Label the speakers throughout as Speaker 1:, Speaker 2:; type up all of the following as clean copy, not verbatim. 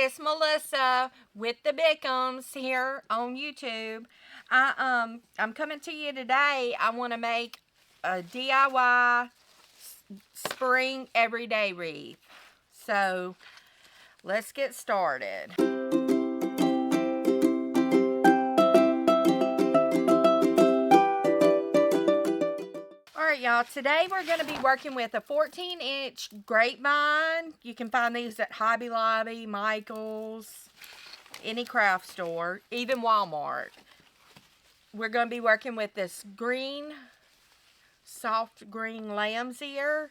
Speaker 1: it's Melissa with the Bickhams here on YouTube. I'm coming to you today. I want to make a DIY spring everyday wreath. So let's get started. Alright y'all, today we're going to be working with a 14-inch grapevine. You can find these at Hobby Lobby, Michael's, any craft store, even Walmart. We're going to be working with this green, soft green lamb's ear.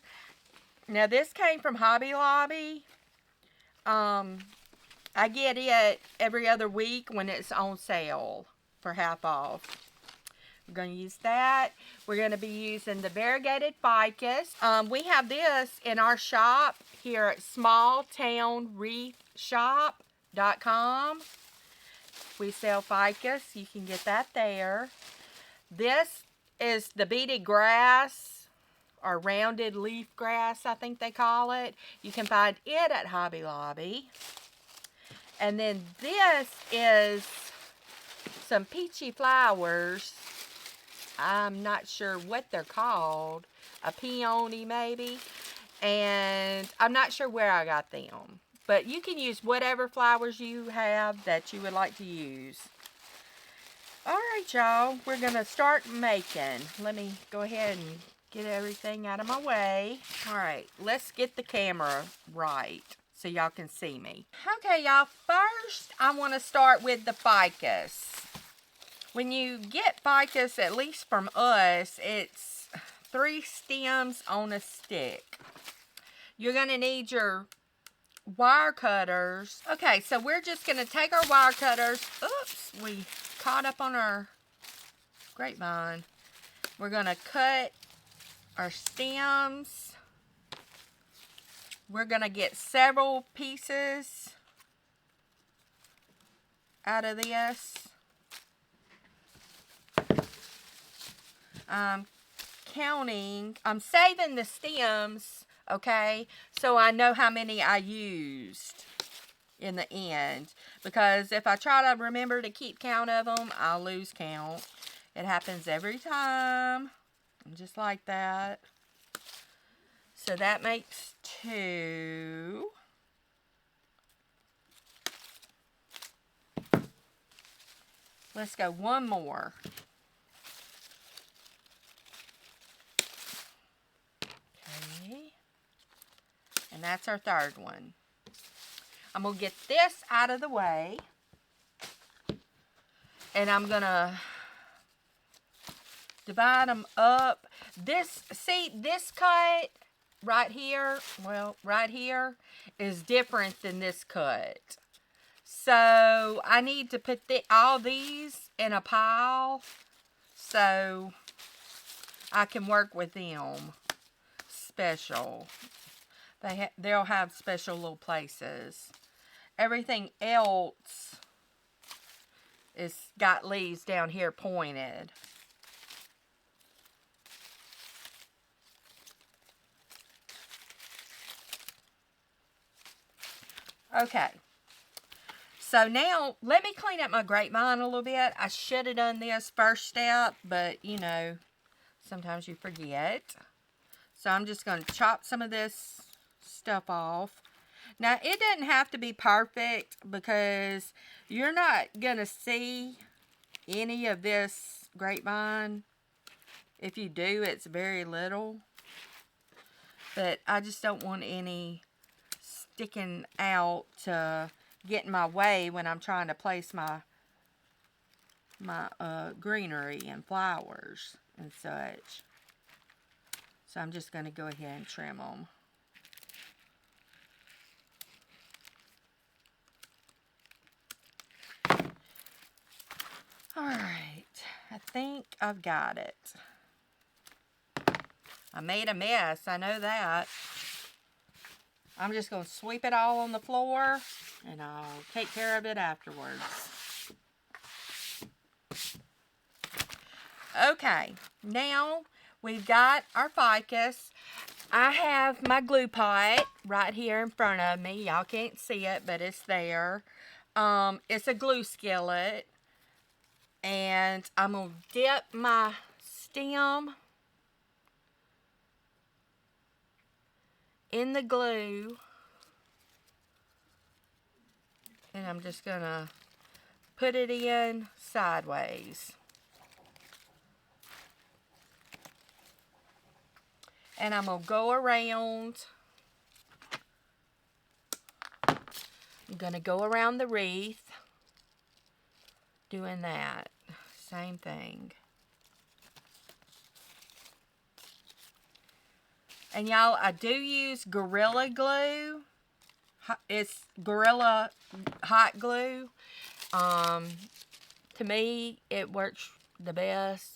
Speaker 1: Now this came from Hobby Lobby. I get it every other week when it's on sale for half off. We're going to use that. We're going to be using the variegated ficus. We have this in our shop here at smalltownwreathshop.com. We sell ficus. You can get that there. This is the beaded grass, or rounded leaf grass, I think they call it. You can find it at Hobby Lobby. And then this is some peachy flowers. I'm not sure what they're called. A peony maybe. And I'm not sure where I got them. But you can use whatever flowers you have that you would like to use. Alright y'all, we're going to start making. Let me go ahead and get everything out of my way. Alright, let's get the camera right so y'all can see me. Okay y'all, first I want to start with the ficus. When you get ficus, at least from us, it's 3 stems on a stick. You're going to need your wire cutters. Okay, so we're just going to take our wire cutters. Oops, we caught up on our grapevine. We're going to cut our stems. We're going to get several pieces out of this. I'm saving the stems, okay, so I know how many I used in the end, because if I try to remember to keep count of them, I'll lose count. It happens every time, just like that. So that makes 2. Let's go one more. And that's our 3rd one. I'm going to get this out of the way. And I'm going to divide them up. This cut right here, well, right here, is different than this cut. So I need to put all these in a pile so I can work with them special. They'll have special little places. Everything else is got leaves down here pointed. Okay. So now, let me clean up my grapevine a little bit. I should have done this first step, but you know, sometimes you forget. So I'm just going to chop some of this stuff off. Now it doesn't have to be perfect because you're not gonna see any of this grapevine. If you do, it's very little, but I just don't want any sticking out to get in my way when I'm trying to place my greenery and flowers and such. So I'm just going to go ahead and trim them. Alright, I think I've got it. I made a mess, I know that. I'm just going to sweep it all on the floor and I'll take care of it afterwards. Okay, now we've got our ficus. I have my glue pot right here in front of me. Y'all can't see it, but it's there. It's a glue skillet. And I'm going to dip my stem in the glue. And I'm just going to put it in sideways. And I'm going to go around. I'm going to go around the wreath. Doing that. Same thing. And y'all, I do use Gorilla Glue. It's Gorilla Hot Glue. To me, it works the best.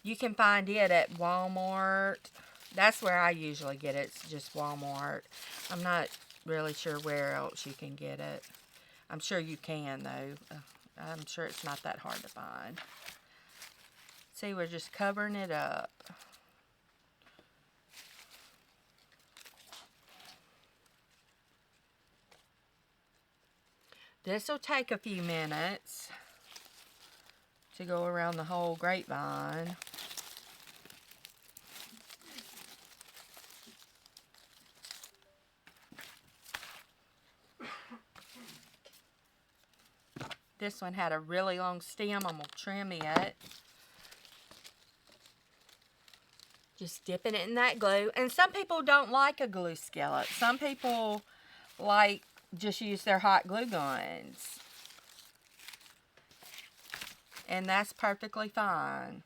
Speaker 1: You can find it at Walmart. That's where I usually get it. It's just Walmart. I'm not really sure where else you can get it. I'm sure you can, though. I'm sure it's not that hard to find. See, we're just covering it up. This will take a few minutes to go around the whole grapevine. This one had a really long stem. I'm going to trim it. Just dipping it in that glue. And some people don't like a glue skillet. Some people like just use their hot glue guns. And that's perfectly fine.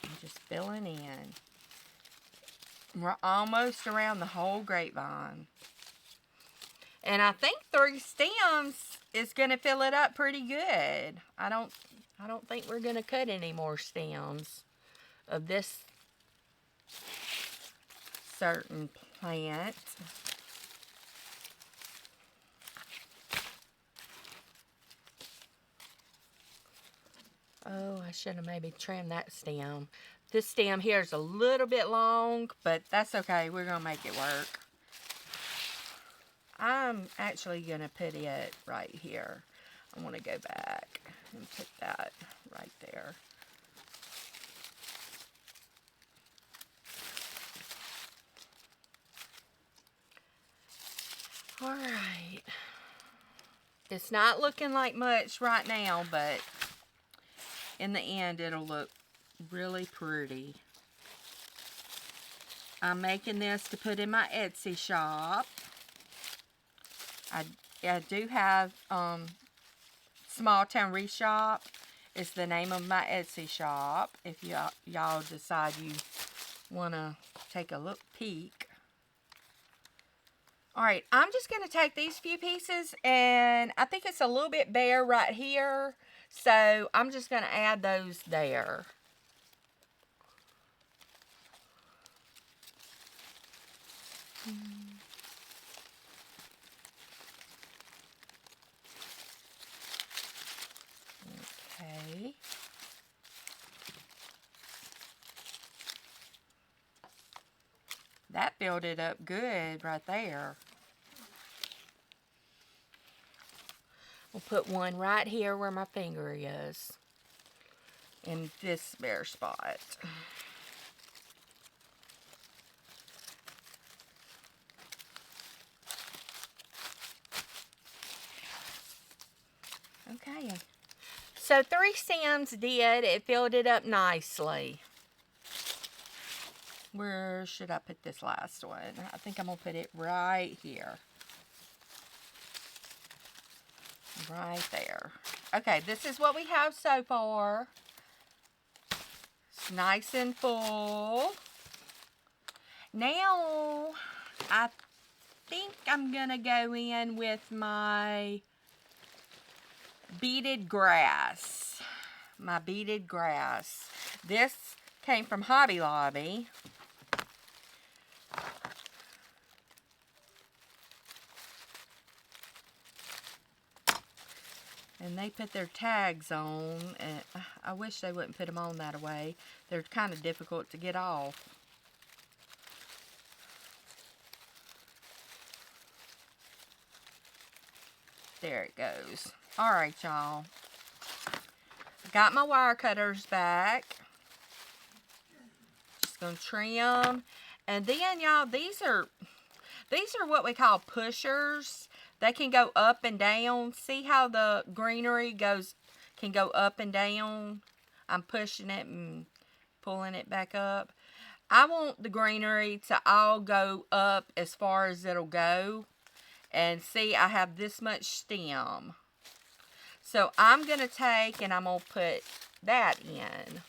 Speaker 1: I'm just filling in. We're almost around the whole grapevine. And I think 3 stems is going to fill it up pretty good. I don't think we're going to cut any more stems of this certain plant. Oh, I should have maybe trimmed that stem. This stem here is a little bit long, but that's okay. We're going to make it work. I'm actually going to put it right here. I want to go back and put that right there. All right. It's not looking like much right now, but in the end, it'll look really pretty. I'm making this to put in my Etsy shop. I do have Small Town Wreath Shop is the name of my Etsy shop. If y'all decide you want to take a look peek. Alright, I'm just going to take these few pieces, and I think it's a little bit bare right here, so I'm just going to add those there. Okay. That filled it up good right there. We'll put one right here where my finger is. In this bare spot. Okay. So 3 stems did. It filled it up nicely. Where should I put this last one? I think I'm going to put it right here. Right there. Okay, this is what we have so far. It's nice and full. Now, I think I'm going to go in with my beaded grass. My beaded grass. This came from Hobby Lobby. And they put their tags on, and I wish they wouldn't put them on that way. They're kind of difficult to get off. There it goes. Alright, y'all. Got my wire cutters back. Just going to trim. And then, y'all, these are what we call pushers. They can go up and down. See how the greenery can go up and down? I'm pushing it and pulling it back up. I want the greenery to all go up as far as it'll go. And see, I have this much stem. So I'm going to take and I'm going to put that in.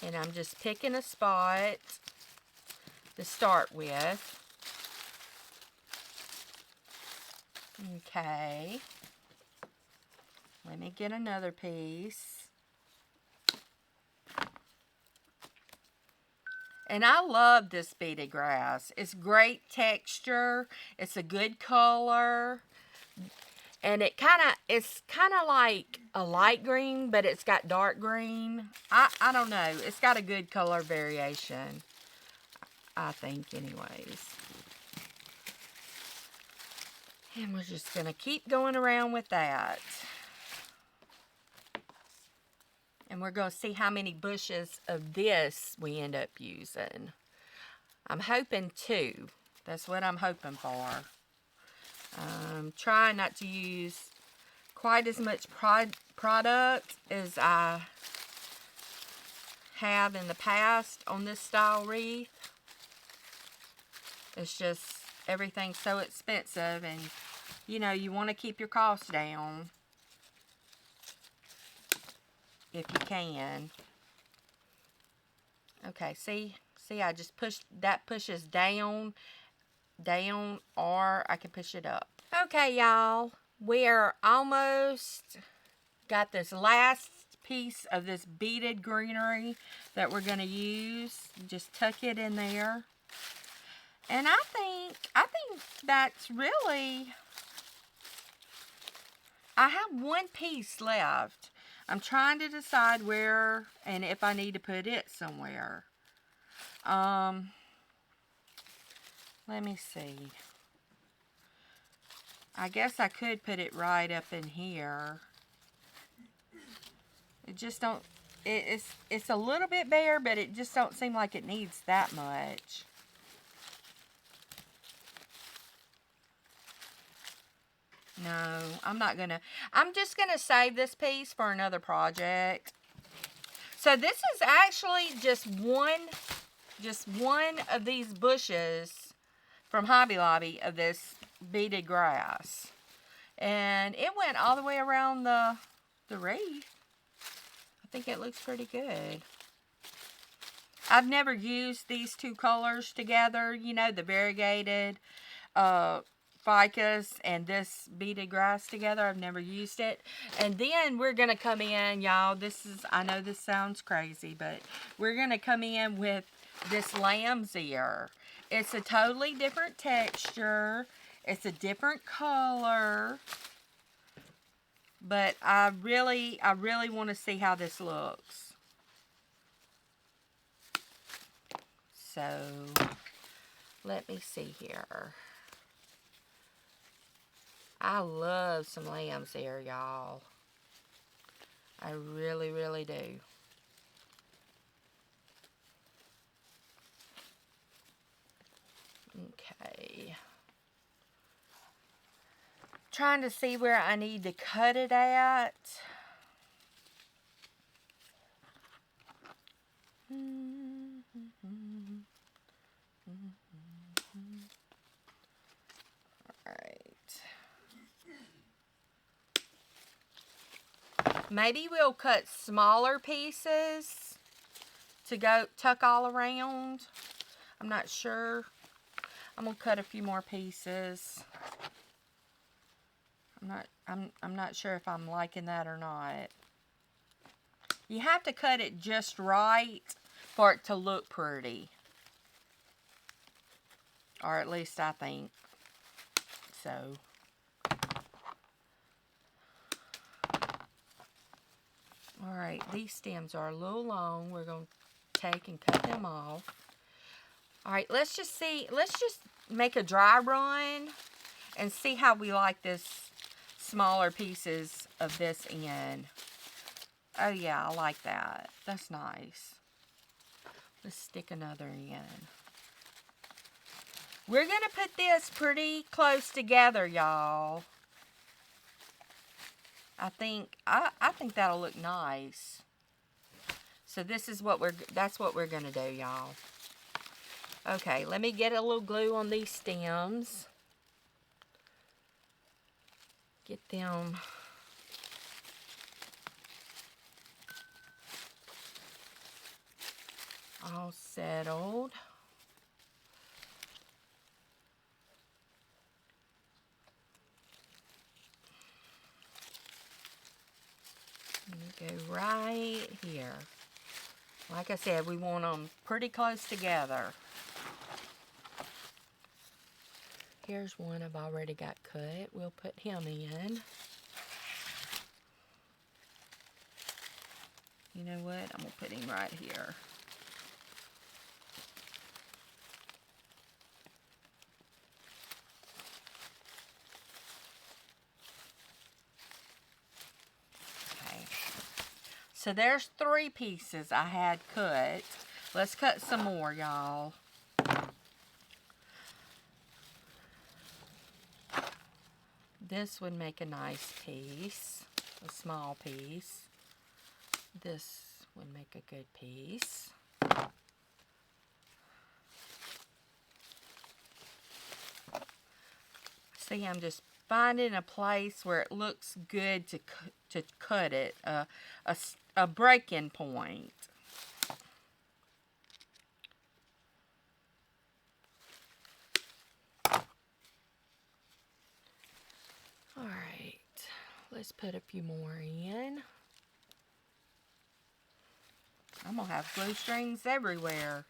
Speaker 1: And I'm just picking a spot to start with. Okay. Let me get another piece. And I love this beaded grass. It's great texture. It's a good color. And it's kind of like a light green, but it's got dark green. I don't know. It's got a good color variation, I think, anyways. And we're just going to keep going around with that. And we're going to see how many bushes of this we end up using. I'm hoping 2. That's what I'm hoping for. Try not to use quite as much product as I have in the past on this style wreath. It's just everything's so expensive, and you know, you want to keep your costs down if you can. Okay, see I just pushes down, or I can push it up. Okay, y'all, we're almost got this last piece of this beaded greenery that we're going to use. Just tuck it in there. And I think that's really, I have one piece left. I'm trying to decide where and if I need to put it somewhere. Let me see. I guess I could put it right up in here. It just don't, it's a little bit bare, but it just don't seem like it needs that much. No, I'm not gonna. I'm just gonna save this piece for another project. So this is actually just one of these bushes from Hobby Lobby of this beaded grass. And it went all the way around the wreath. I think it looks pretty good. I've never used these 2 colors together, you know, the variegated Ficus and this beaded grass together. I've never used it. And then we're going to come in, y'all. I know this sounds crazy, but we're going to come in with this lamb's ear. It's a totally different texture. It's a different color. But I really want to see how this looks. So, let me see here. I love some lamb's ear, y'all. I really, really do. Okay. Trying to see where I need to cut it at. Maybe we'll cut smaller pieces to go tuck all around. I'm not sure. I'm gonna cut a few more pieces. I'm not sure if I'm liking that or not. You have to cut it just right for it to look pretty. Or at least I think. so. Alright, these stems are a little long. We're going to take and cut them off. Alright, let's just make a dry run and see how we like this smaller pieces of this in. Oh yeah, I like that. That's nice. Let's stick another in. We're going to put this pretty close together, y'all. I think that'll look nice. So this is that's what we're going to do, y'all. Okay, let me get a little glue on these stems. Get them all settled. Go right here. Like I said, we want them pretty close together. Here's one I've already got cut. We'll put him in. You know what? I'm going to put him right here. So there's 3 pieces I had cut. Let's cut some more, y'all. This would make a nice piece, a small piece. This would make a good piece. See, I'm just finding a place where it looks good to cut it, a break-in point. All right, let's put a few more in. I'm gonna have glue strings everywhere.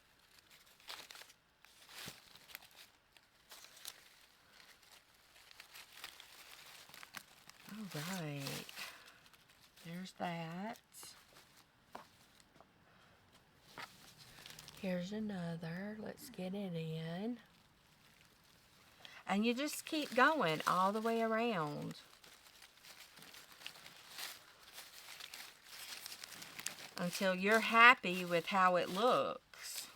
Speaker 1: All right, there's that. Here's another. Let's get it in. And you just keep going all the way around. Until you're happy with how it looks.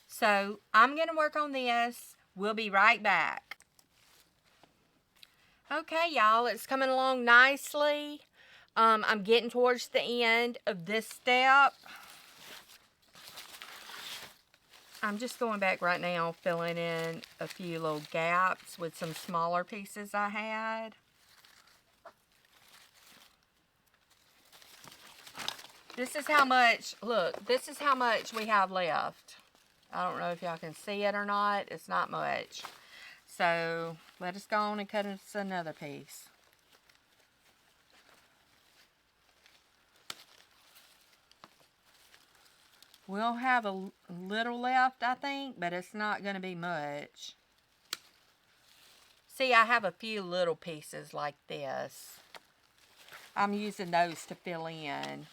Speaker 1: So, I'm going to work on this. We'll be right back. Okay, y'all, it's coming along nicely. I'm getting towards the end of this step. I'm just going back right now, filling in a few little gaps with some smaller pieces I had. This is how much, look, this is how much we have left. I don't know if y'all can see it or not. It's not much. So, let us go on and cut us another piece. We'll have a little left, I think, but it's not going to be much. See, I have a few little pieces like this. I'm using those to fill in.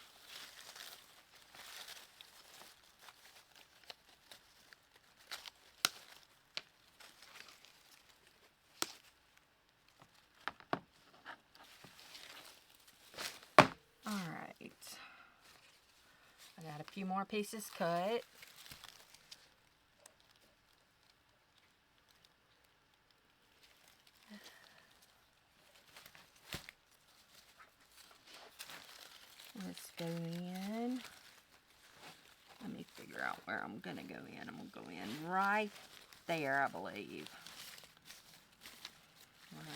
Speaker 1: Got a few more pieces cut. Let's go in. Let me figure out where I'm going to go in. I'm going to go in right there, I believe. Right.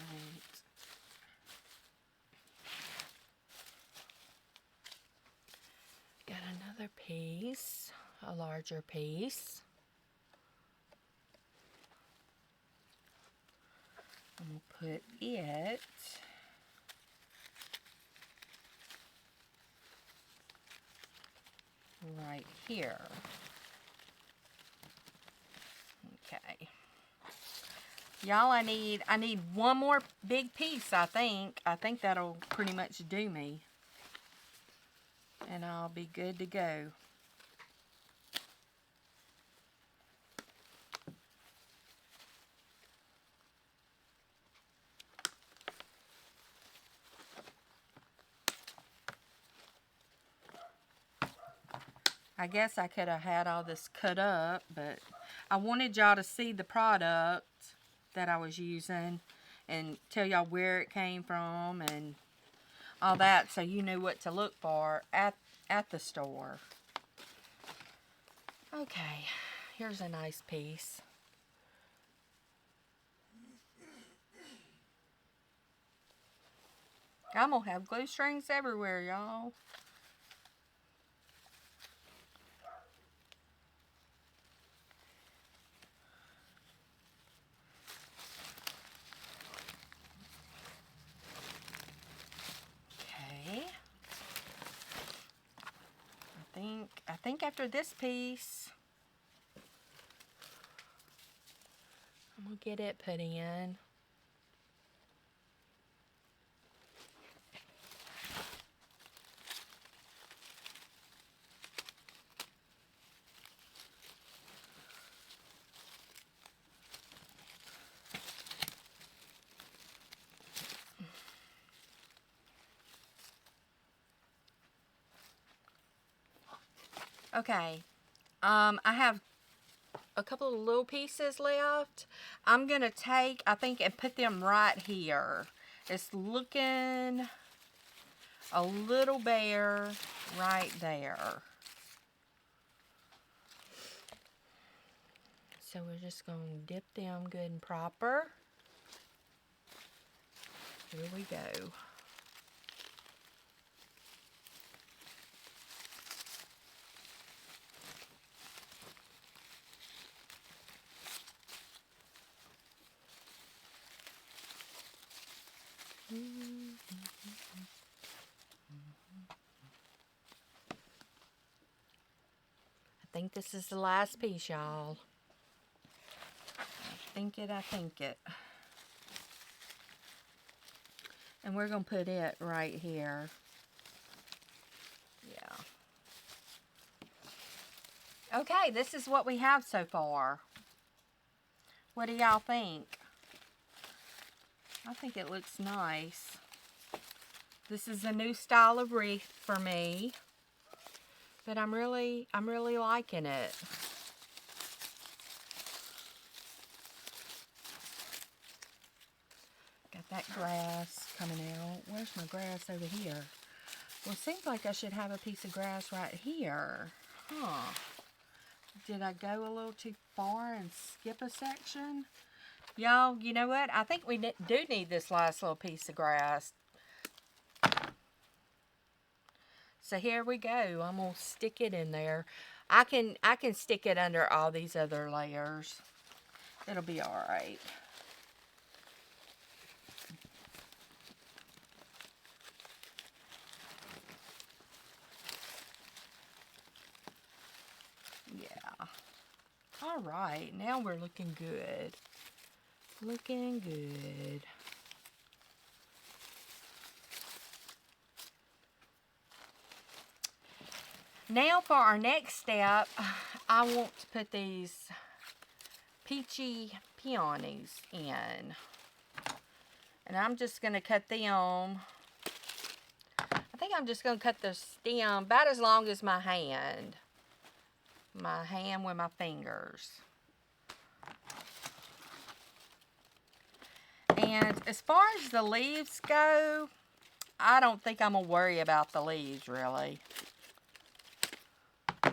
Speaker 1: Got another piece, a larger piece. I'm going to put it right here. Y'all, I need one more big piece, I think. I think that'll pretty much do me. And I'll be good to go. I guess I could have had all this cut up, but I wanted y'all to see the product that I was using and tell y'all where it came from and all that, so you knew what to look for at the store. Okay, here's a nice piece. I'm gonna have glue strings everywhere, y'all. Okay. I think after this piece, I'm gonna get it put in. Okay, I have a couple of little pieces left. I'm gonna take, I think, and put them right here. It's looking a little bare right there. So we're just gonna dip them good and proper. Here we go. I think this is the last piece, y'all. I think it. And we're going to put it right here. Yeah. Okay, this is what we have so far. What do y'all think? I think it looks nice. This is a new style of wreath for me, but I'm really liking it. Got that grass coming out. Where's my grass over here? Well, it seems like I should have a piece of grass right here. Huh. Did I go a little too far and skip a section? Y'all, you know what? I think we do need this last little piece of grass. So here we go. I'm going to stick it in there. I can stick it under all these other layers. It'll be all right. Yeah. All right. Now we're looking good. Looking good. Now for our next step, I want to put these peachy peonies in. And I'm just going to cut them. I think I'm just going to cut the stem about as long as my hand. My hand with my fingers. And as far as the leaves go, I don't think I'm going to worry about the leaves really. I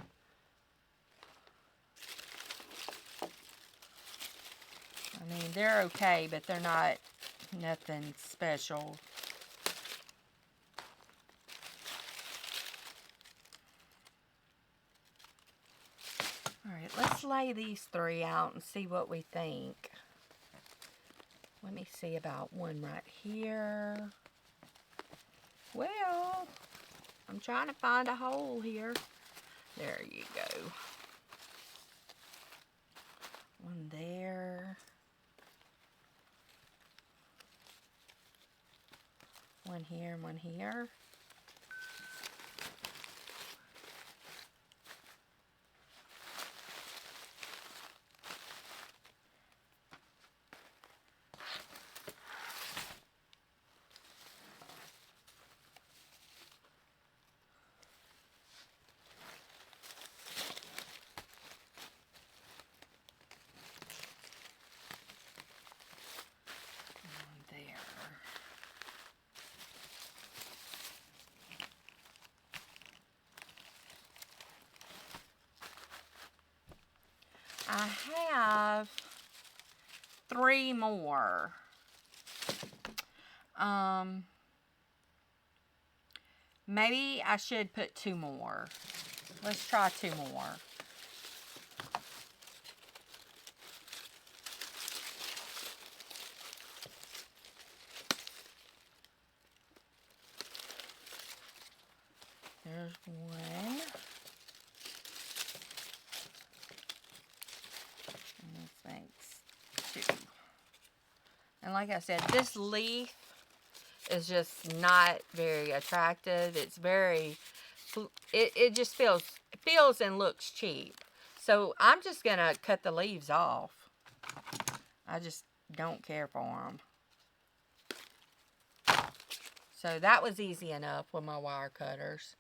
Speaker 1: mean, they're okay, but they're not nothing special. Alright, let's lay these three out and see what we think. Let me see about one right here. Well, I'm trying to find a hole here. There you go. One there. One here and one here. I have 3 more. Maybe I should put 2 more. Let's try 2 more. There's 1. And this makes 2. And like I said, this leaf is just not very attractive. It's very, it just feels and looks cheap. So I'm just going to cut the leaves off. I just don't care for them. So that was easy enough with my wire cutters.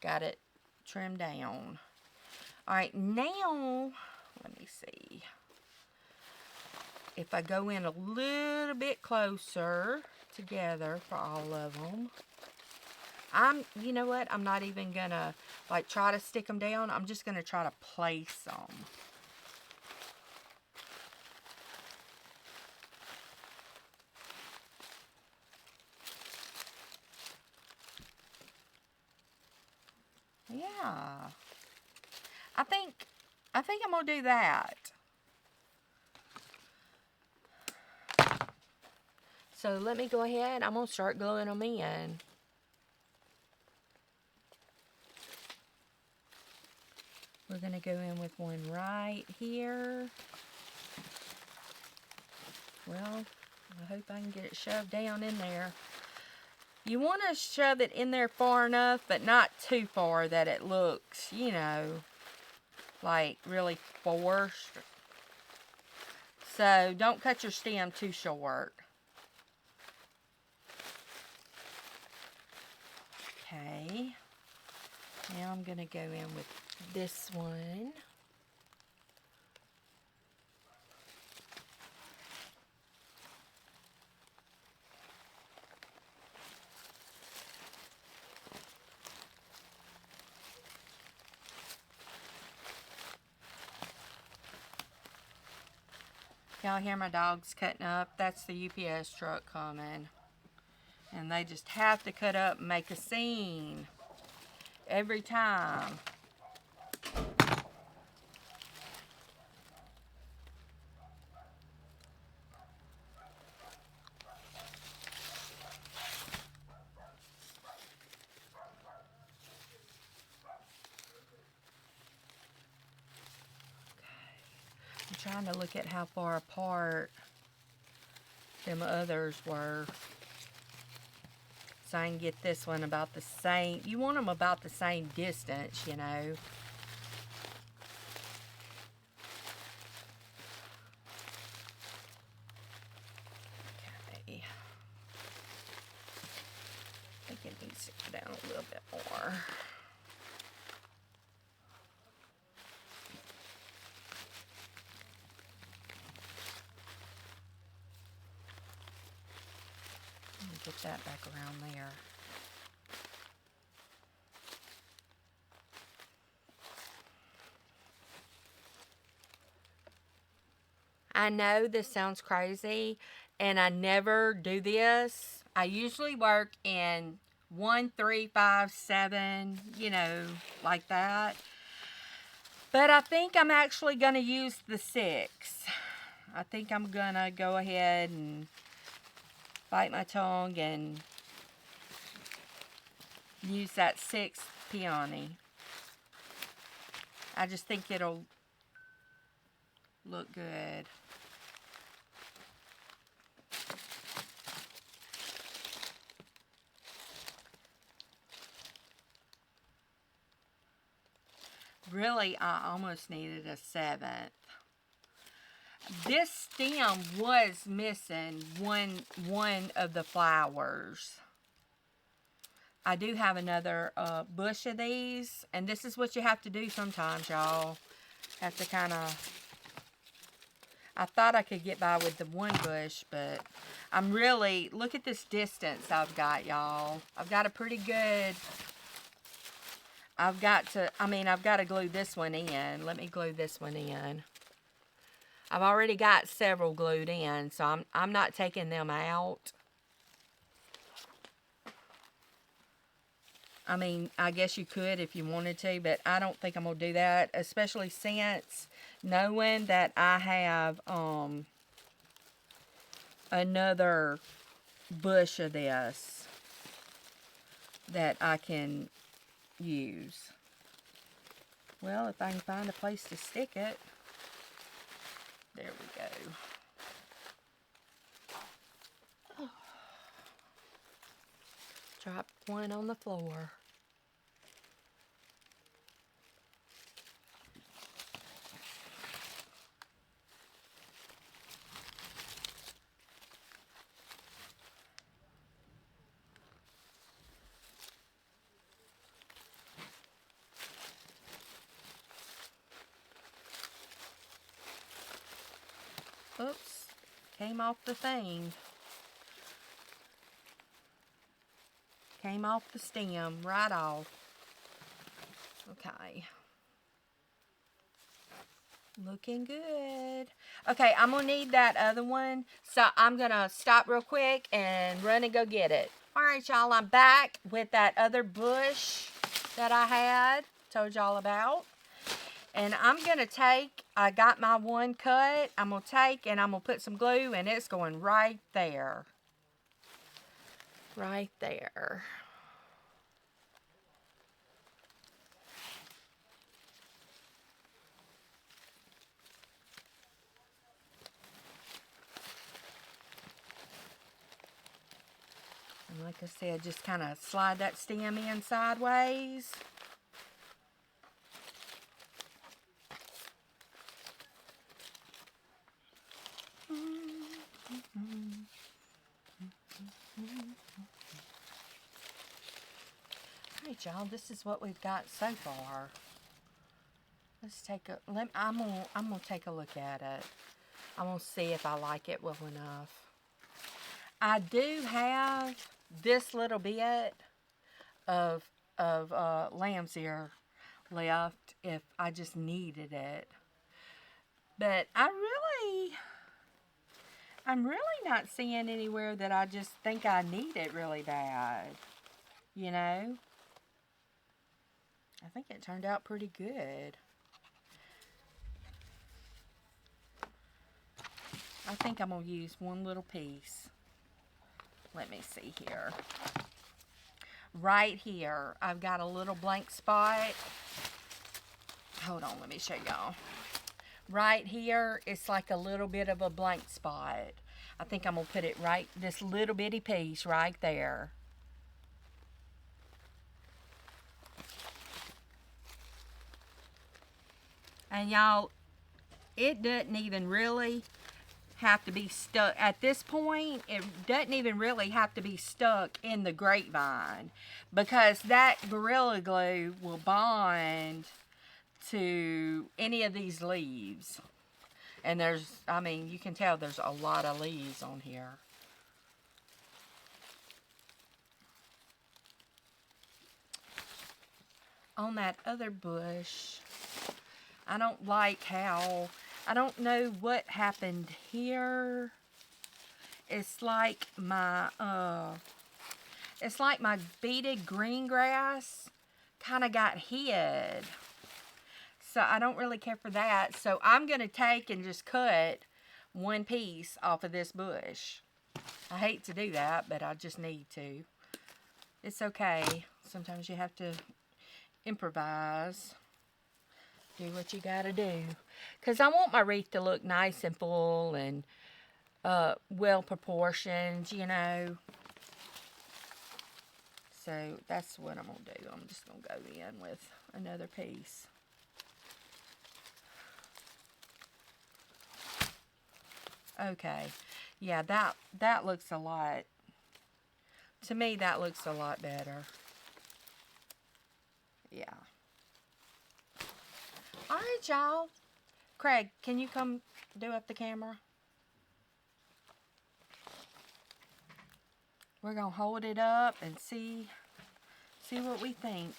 Speaker 1: Got it trimmed down. Alright, now, let me see. If I go in a little bit closer together for all of them, you know what, I'm not even gonna like try to stick them down. I'm just gonna try to place them. Yeah, I think I'm gonna do that. So let me go ahead. I'm gonna start gluing them in. We're gonna go in with one right here. Well, I hope I can get it shoved down in there. You want to shove it in there far enough, but not too far that it looks, you know, like really forced. So don't cut your stem too short. Okay. Now I'm going to go in with this one. Y'all hear my dogs cutting up? That's the UPS truck coming. And they just have to cut up and make a scene every time. I'm trying to look at how far apart them others were. So I can get this one about the same. You want them about the same distance, you know. Okay. I think it needs to go down a little bit more. Get that back around there. I know this sounds crazy, and I never do this. I usually work in 1, 3, 5, 7, you know, like that. But I think I'm actually going to use the 6. I think I'm going to go ahead and bite my tongue and use that 6th peony. I just think it'll look good. Really, I almost needed a 7th. This stem was missing one of the flowers. I do have another bush of these, and this is what you have to do sometimes, y'all. Have to kind of... I thought I could get by with the one bush, but I'm really... Look at this distance I've got, y'all. I've got a pretty good... I've got to glue this one in. Let me glue this one in. I've already got several glued in, so I'm not taking them out. I mean, I guess you could if you wanted to, but I don't think I'm going to do that, especially since knowing that I have another bush of this that I can use. Well, if I can find a place to stick it. There we go. Drop one on the floor. Oops, came off the thing. Came off the stem, right off. Okay. Looking good. Okay, I'm going to need that other one. So I'm going to stop real quick and run and go get it. Alright, y'all, I'm back with that other bush that I had. Told y'all about. And I'm going to take, I got my one cut. I'm going to take and I'm going to put some glue and it's going right there. Right there. And like I said, just kind of slide that stem in sideways. Alright, y'all, this is what we've got so far. Let's take a, I'm gonna take a look at it. I'm gonna see if I like it well enough. I do have this little bit of lamb's ear left if I just needed it. But I'm really not seeing anywhere that I just think I need it really bad. You know? I think it turned out pretty good. I think I'm going to use one little piece. Let me see here. Right here, I've got a little blank spot. Hold on, let me show y'all. Right here, it's like a little bit of a blank spot. I think I'm going to put it right, this little bitty piece right there. And y'all, it doesn't even really have to be stuck. At this point, it doesn't even really have to be stuck in the grapevine because that Gorilla Glue will bond to any of these leaves. And there's, I mean, you can tell there's a lot of leaves on here. On that other bush, I don't like how, I don't know what happened here. It's like my beaded green grass kind of got hid. So I don't really care for that. So I'm going to take and just cut one piece off of this bush. I hate to do that, but I just need to. It's okay. Sometimes you have to improvise. Do what you gotta do. Because I want my wreath to look nice and full and well proportioned, you know. So that's what I'm gonna do. I'm just gonna go in with another piece. Okay. Yeah, that looks a lot, to me that looks a lot better. Yeah. Alright, y'all. Craig, can you come do up the camera? We're going to hold it up and see what we think.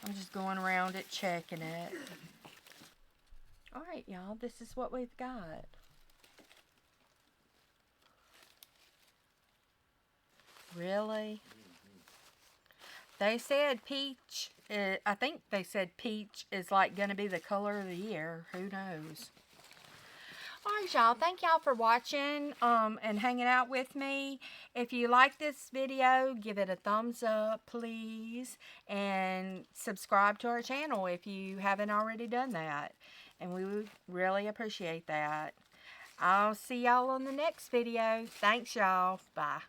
Speaker 1: I'm just going around it, checking it. Alright, y'all, this is what we've got. Really? They said peach, I think they said peach is like going to be the color of the year. Who knows? Alright, y'all, thank y'all for watching and hanging out with me. If you like this video, give it a thumbs up, please. And subscribe to our channel if you haven't already done that. And we would really appreciate that. I'll see y'all on the next video. Thanks, y'all. Bye.